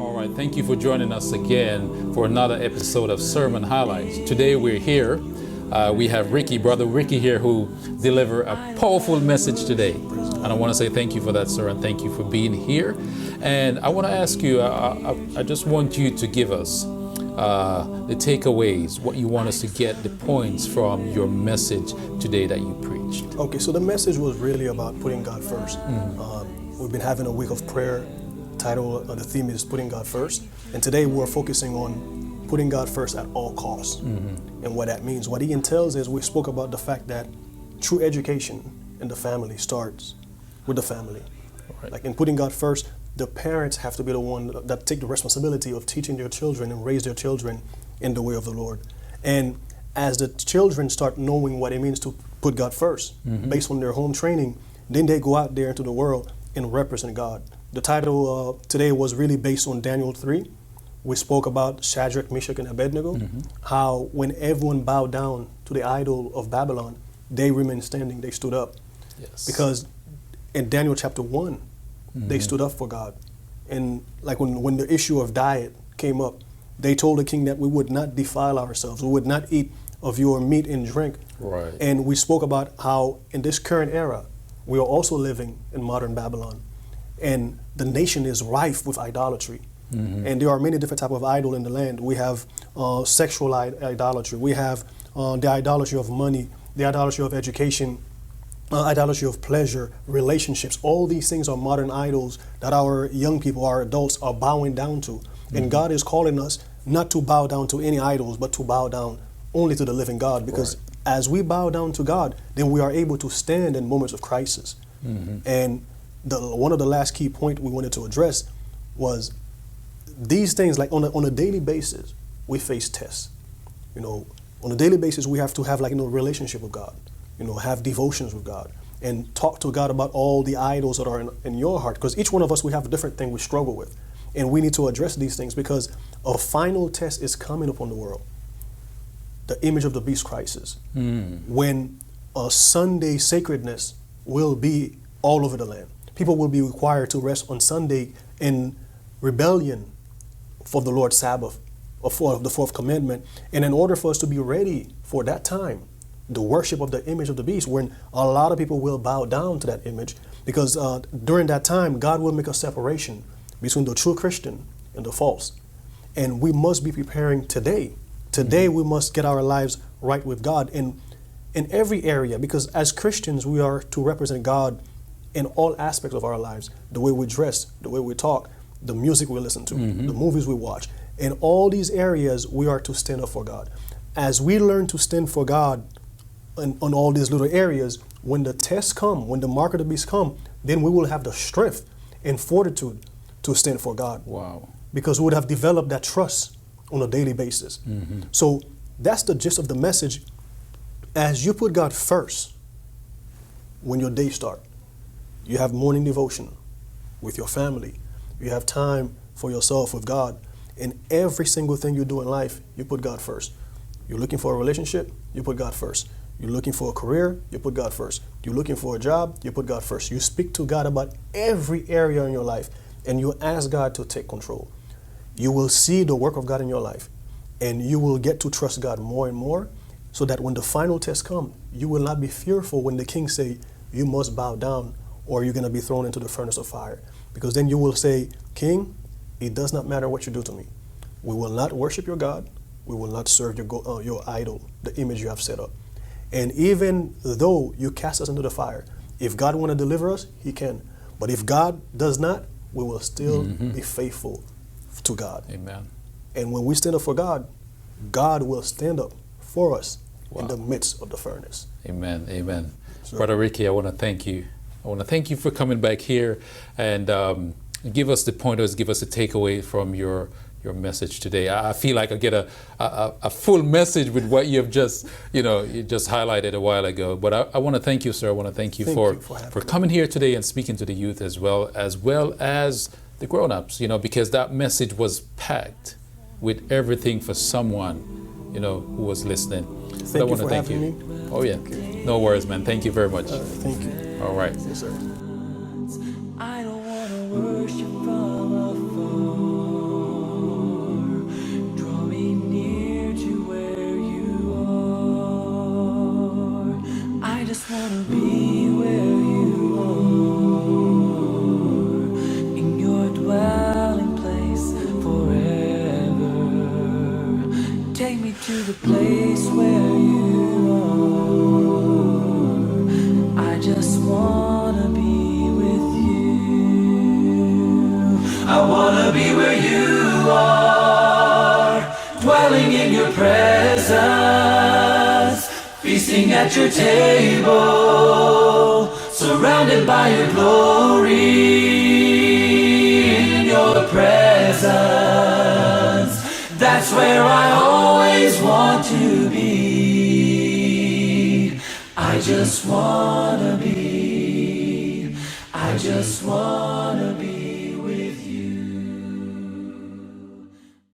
All right, thank you for joining us again for another episode of Sermon Highlights. Today we're here. We have Brother Ricky here, who delivered a powerful message today. And I want to say thank you for that, sir, and thank you for being here. And I want to ask you, I just want you to give us the takeaways, what you want us to get, the points from your message today that you preached. Okay, so the message was really about putting God first. We've been having a week of prayer. The theme is putting God first. And today we're focusing on putting God first at all costs. And what that means. What he entails is we spoke about the fact that true education in the family starts with the family. Right. Like in putting God first, the parents have to be the one that take the responsibility of teaching their children and raise their children in the way of the Lord. And as the children start knowing what it means to put God first, based on their home training, then they go out there into the world and represent God. The title today was really based on Daniel 3. We spoke about Shadrach, Meshach, and Abednego, how when everyone bowed down to the idol of Babylon, they remained standing, they stood up. Yes. Because in Daniel chapter 1, they stood up for God. And like when the issue of diet came up, they told the king that we would not defile ourselves, we would not eat of your meat and drink. Right. And we spoke about how in this current era, we are also living in modern Babylon. And the nation is rife with idolatry. And there are many different types of idol in the land. We have sexual idolatry. We have the idolatry of money, the idolatry of education, idolatry of pleasure, relationships. All these things are modern idols that our young people, our adults, are bowing down to. And God is calling us not to bow down to any idols, but to bow down only to the living God. Because as we bow down to God, then we are able to stand in moments of crisis. And one of the last key point we wanted to address was these things, like on a daily basis, we face tests. On a daily basis, we have to have a relationship with God, have devotions with God and talk to God about all the idols that are in your heart. Because each one of us, we have a different thing we struggle with. And we need to address these things because a final test is coming upon the world. The image of the beast crisis. When a Sunday sacredness will be all over the land. People will be required to rest on Sunday in rebellion for the Lord's Sabbath, or for the fourth commandment. And in order for us to be ready for that time, the worship of the image of the beast, when a lot of people will bow down to that image, because during that time, God will make a separation between the true Christian and the false. And we must be preparing today. Today, we must get our lives right with God in every area, because as Christians, we are to represent God in all aspects of our lives. The way we dress, the way we talk, the music we listen to, the movies we watch. In all these areas, we are to stand up for God. As we learn to stand for God on all these little areas, when the tests come, when the mark of the beast come, then we will have the strength and fortitude to stand for God. Wow. Because we would have developed that trust on a daily basis. So that's the gist of the message. As you put God first, when your day starts, you have morning devotion with your family. You have time for yourself with God. In every single thing you do in life, you put God first. You're looking for a relationship, you put God first. You're looking for a career, you put God first. You're looking for a job, you put God first. You speak to God about every area in your life, and you ask God to take control. You will see the work of God in your life, and you will get to trust God more and more, so that when the final test comes, you will not be fearful when the king say, you must bow down, or you're going to be thrown into the furnace of fire. Because then you will say, King, it does not matter what you do to me. We will not worship your God. We will not serve your idol, the image you have set up. And even though you cast us into the fire, if God want to deliver us, he can. But if God does not, we will still be faithful to God. Amen. And when we stand up for God, God will stand up for us Wow. in the midst of the furnace. Amen. Amen. Sure. Brother Ricky, I want to thank you. I want to thank you for coming back here and give us the pointers, give us a takeaway from your message today. I feel like I get a full message with what you have just, you just highlighted a while ago. But I want to thank you, sir. I want to thank you for coming here today and speaking to the youth as well as the grown-ups, because that message was packed with everything for someone, who was listening. Thank you for having me. Oh, yeah. Okay. No worries, man. Thank you very much. Thank you. All right. Yes, sir. I don't want to worship from afar. the place where you are. I just wanna be with you. I wanna be where you are, dwelling in your presence, feasting at your table, surrounded by your glory. In your presence, that's where I always want to be. I just wanna be, I just wanna be.